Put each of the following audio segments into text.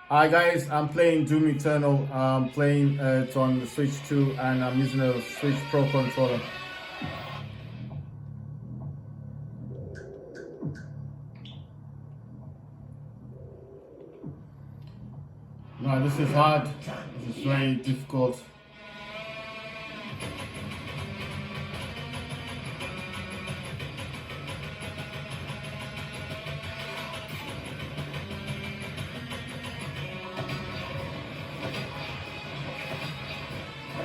Hi guys, I'm playing Doom Eternal. I'm playing it on the Switch 2 and I'm using a Switch Pro controller. No, this is hard. This is very difficult.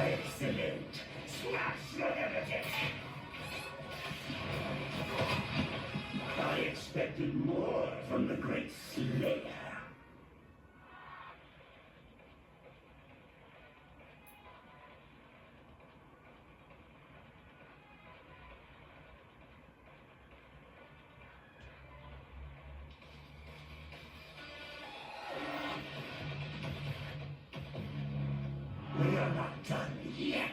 Excellent. Smash the heretic. I expected more from the great Slayer. We are not done yet.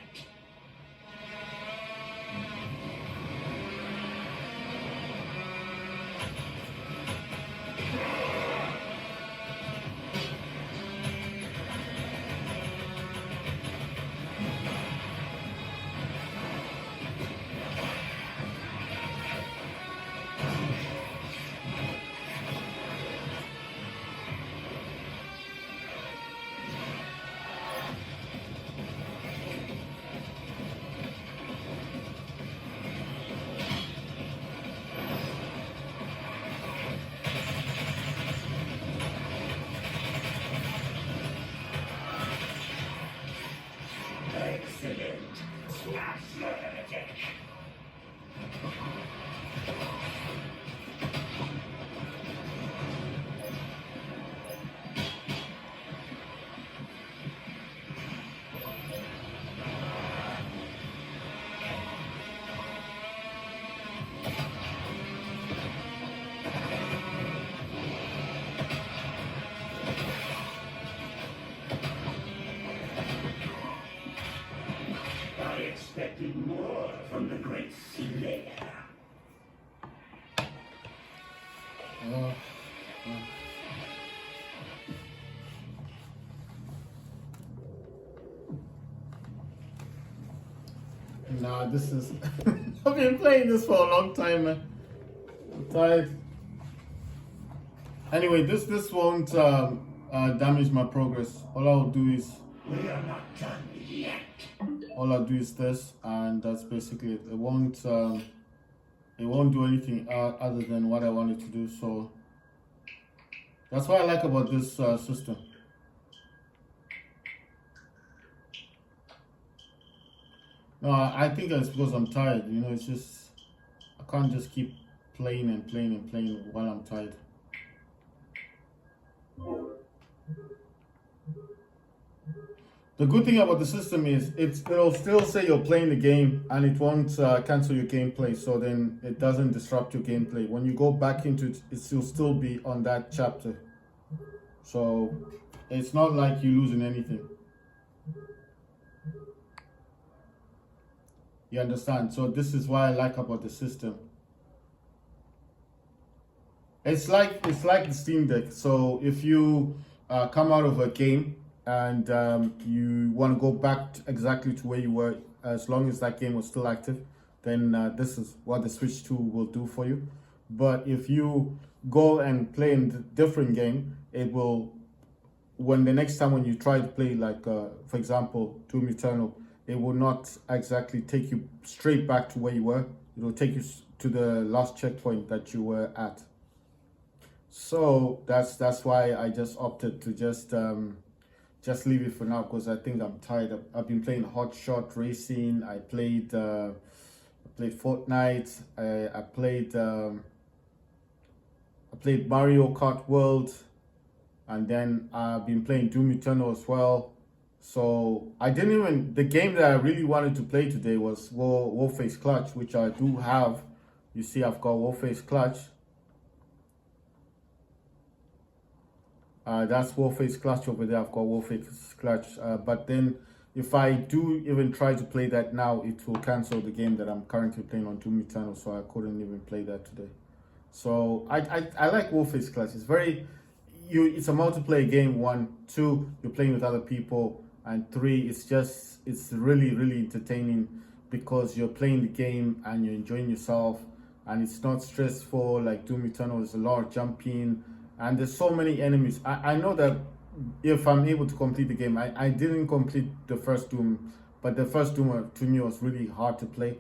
Excellent. Smash the heretic. I expected more from the great Slayer. Uh, nah, this is. I've been playing this for a long time, man. I'm tired. Anyway, this won't damage my progress. All I'll do is this, and that's basically it. It won't do anything other than what I wanted to do. So that's what I like about this system. No, I think it's because I'm tired. It's just I can't just keep playing and playing and playing while I'm tired. The good thing about the system is it'll still say you're playing the game and it won't cancel your gameplay. So then it doesn't disrupt your gameplay. When you go back into it, will still be on that chapter. So it's not like you're losing anything. You understand? So this is what I like about the system. It's like the Steam Deck. So if you come out of a game and you want to go back exactly to where you were, as long as that game was still active, then this is what the Switch 2 will do for you. But if you go and play in a different game, it will, when the next time when you try to play, like for example, Doom Eternal, it will not exactly take you straight back to where you were. It will take you to the last checkpoint that you were at. So that's why I just opted to just leave it for now, because I think I'm tired. I've been playing Hot Shot Racing. I played Fortnite. I played Mario Kart World, and then I've been playing Doom Eternal as well. So I didn't even, the game that I really wanted to play today was Warface Clutch, which I do have. You see, I've got Warface Clutch. That's Warface Clutch over there. I've got Warface Clutch. But then if I do even try to play that now, it will cancel the game that I'm currently playing on Doom Eternal. So I couldn't even play that today. So I like Warface Clutch. It's very, it's a multiplayer game. One, two, you're playing with other people, and three, it's really really entertaining because you're playing the game and you're enjoying yourself, and it's not stressful like Doom Eternal. There's a lot of jumping, and there's so many enemies. I know that if I'm able to complete the game, I didn't complete the first Doom, but the first Doom to me was really hard to play,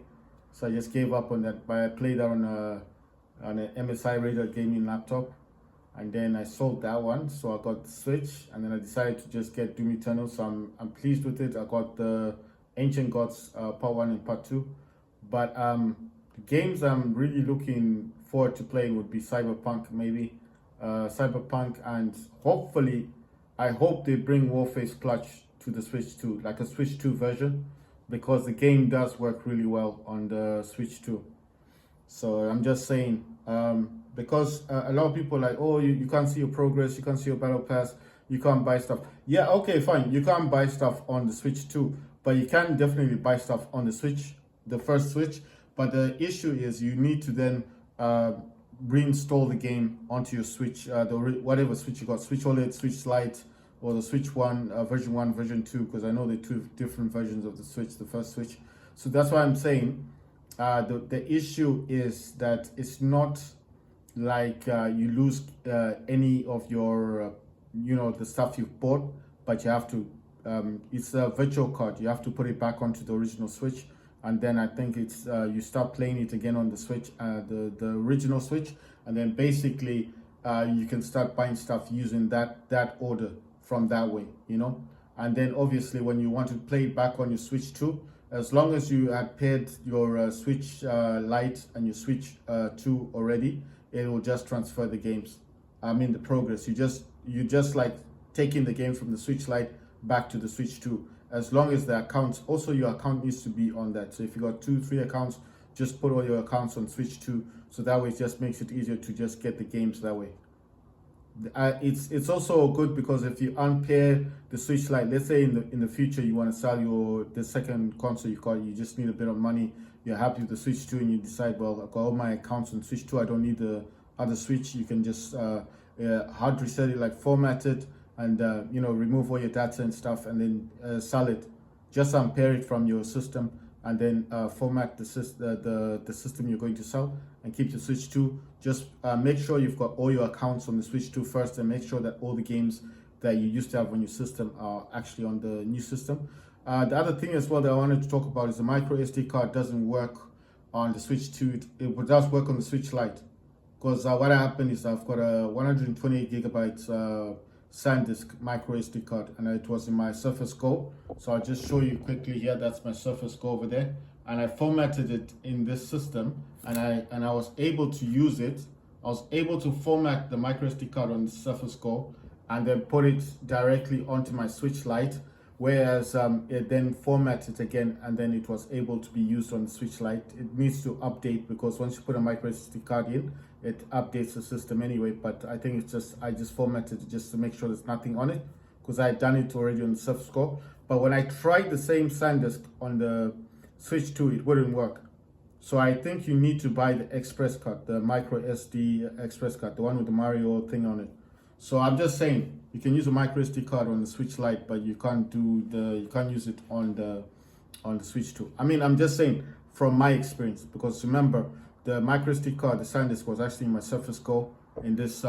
so I just gave up on that. But I played that on an MSI Raider gaming laptop, and then I sold that one, so I got the Switch, and then I decided to just get Doom Eternal. So I'm pleased with it. I got the Ancient Gods Part 1 and Part 2, but the games I'm really looking forward to playing would be Cyberpunk, maybe Cyberpunk, and hopefully, I hope they bring Warface Clutch to the Switch 2, like a Switch 2 version, because the game does work really well on the Switch 2. So I'm just saying, because a lot of people are like, oh, you can't see your progress, you can't see your battle pass, you can't buy stuff. Yeah, okay, fine, you can't buy stuff on the Switch 2, but you can definitely buy stuff on the Switch, the first Switch. But the issue is you need to then reinstall the game onto your Switch, whatever Switch you got, Switch OLED, Switch Lite, or the Switch 1, version 1, version 2, because I know there are two different versions of the Switch, the first Switch. So that's why I'm saying the issue is that it's not like you lose any of your, the stuff you've bought, but you have to, it's a virtual card. You have to put it back onto the original Switch. And then I think it's you start playing it again on the Switch, the original Switch, and then basically you can start buying stuff using that order from that way, And then obviously when you want to play it back on your Switch 2, as long as you had paired your Switch Lite and your Switch 2 already, it will just transfer the games. I mean the progress. You just like taking the game from the Switch Lite back to the Switch 2. As long as the accounts, also your account needs to be on that. So if you got 2-3 accounts, just put all your accounts on Switch 2. So that way it just makes it easier to just get the games that way. It's also good because if you unpair the Switch Lite, let's say in the future you want to sell the second console you got, you just need a bit of money, you're happy with the Switch 2, and you decide, well, I've got all my accounts on Switch 2, I don't need the other Switch. You can just hard reset it, like format it, and remove all your data and stuff, and then sell it. Just unpair it from your system, and then format the system you're going to sell, and keep your Switch 2. Just make sure you've got all your accounts on the Switch 2 first, and make sure that all the games that you used to have on your system are actually on the new system. The other thing as well that I wanted to talk about is the micro SD card doesn't work on the Switch 2. It does work on the Switch Lite, because what happened is I've got a 128 gigabytes SanDisk micro SD card, and it was in my Surface Go. So I'll just show you quickly here. That's my Surface Go over there, and I formatted it in this system, and I was able to use it. I was able to format the micro SD card on the Surface Go and then put it directly onto my Switch Lite, whereas it then formatted again, and then it was able to be used on the Switch Lite. It needs to update, because once you put a micro SD card in, it updates the system anyway. But I think I just formatted it just to make sure there's nothing on it, because I had done it already on the Surface Go. But when I tried the same SanDisk on the Switch 2, it wouldn't work. So I think you need to buy the Express card, the micro SD Express card, the one with the Mario thing on it. So I'm just saying you can use a micro SD card on the Switch Lite, but you can't use it on the Switch 2. I mean, I'm just saying from my experience, because remember, the micro SD card, the SanDisk, was actually in my Surface Go in this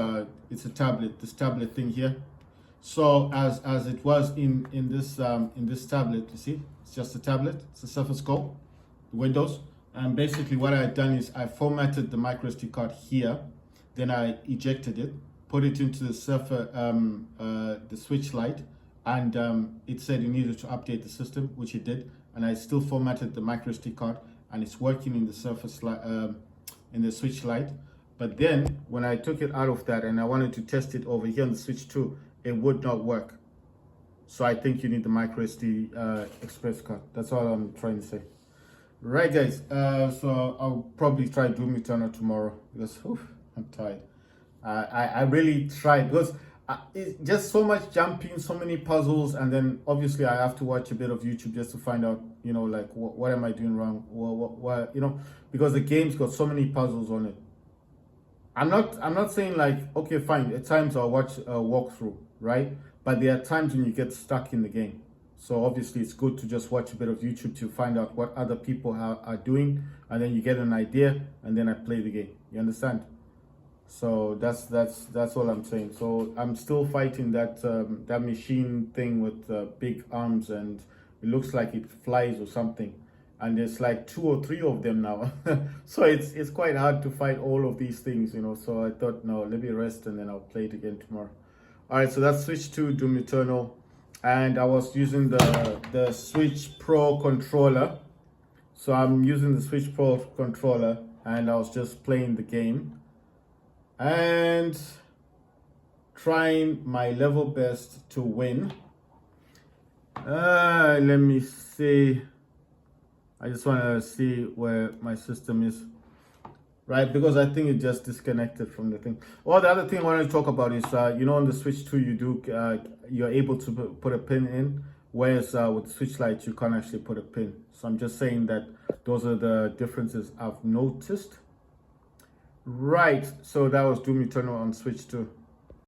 it's a tablet, this tablet thing here. So as it was in this tablet, you see, it's just a tablet, it's a Surface Go, Windows. And basically what I had done is I formatted the micro SD card here, then I ejected it, put it into the the Switch Lite, and it said you needed to update the system, which it did, and I still formatted the micro SD card, and it's working in the in the Switch Lite. But then when I took it out of that and I wanted to test it over here on the Switch 2, it would not work. So I think you need the micro SD Express card. That's all I'm trying to say. Right, guys, so I'll probably try Doom Eternal tomorrow, because I'm tired. I really tried, because it's just so much jumping, so many puzzles, and then obviously I have to watch a bit of YouTube just to find out, like what am I doing wrong, what because the game's got so many puzzles on it. I'm not saying like, okay, fine, at times I'll watch a walkthrough, right? But there are times when you get stuck in the game. So obviously it's good to just watch a bit of YouTube to find out what other people are doing, and then you get an idea, and then I play the game. You understand? So that's all I'm saying. So I'm still fighting that that machine thing with big arms, and it looks like it flies or something. And there's like 2 or 3 of them now. So it's quite hard to fight all of these things, you know. So I thought, no, let me rest and then I'll play it again tomorrow. All right, so that's Switch 2 Doom Eternal, and I was using the Switch Pro controller. So I'm using the Switch Pro controller, and I was just playing the game and trying my level best to win. Let me see. I just want to see where my system is, right? Because I think it just disconnected from the thing. Well, the other thing I want to talk about is, you know, on the Switch 2, you're able to put a pin in, whereas with Switch Lite, you can't actually put a pin. So I'm just saying that those are the differences I've noticed. Right, so that was Doom Eternal on Switch 2.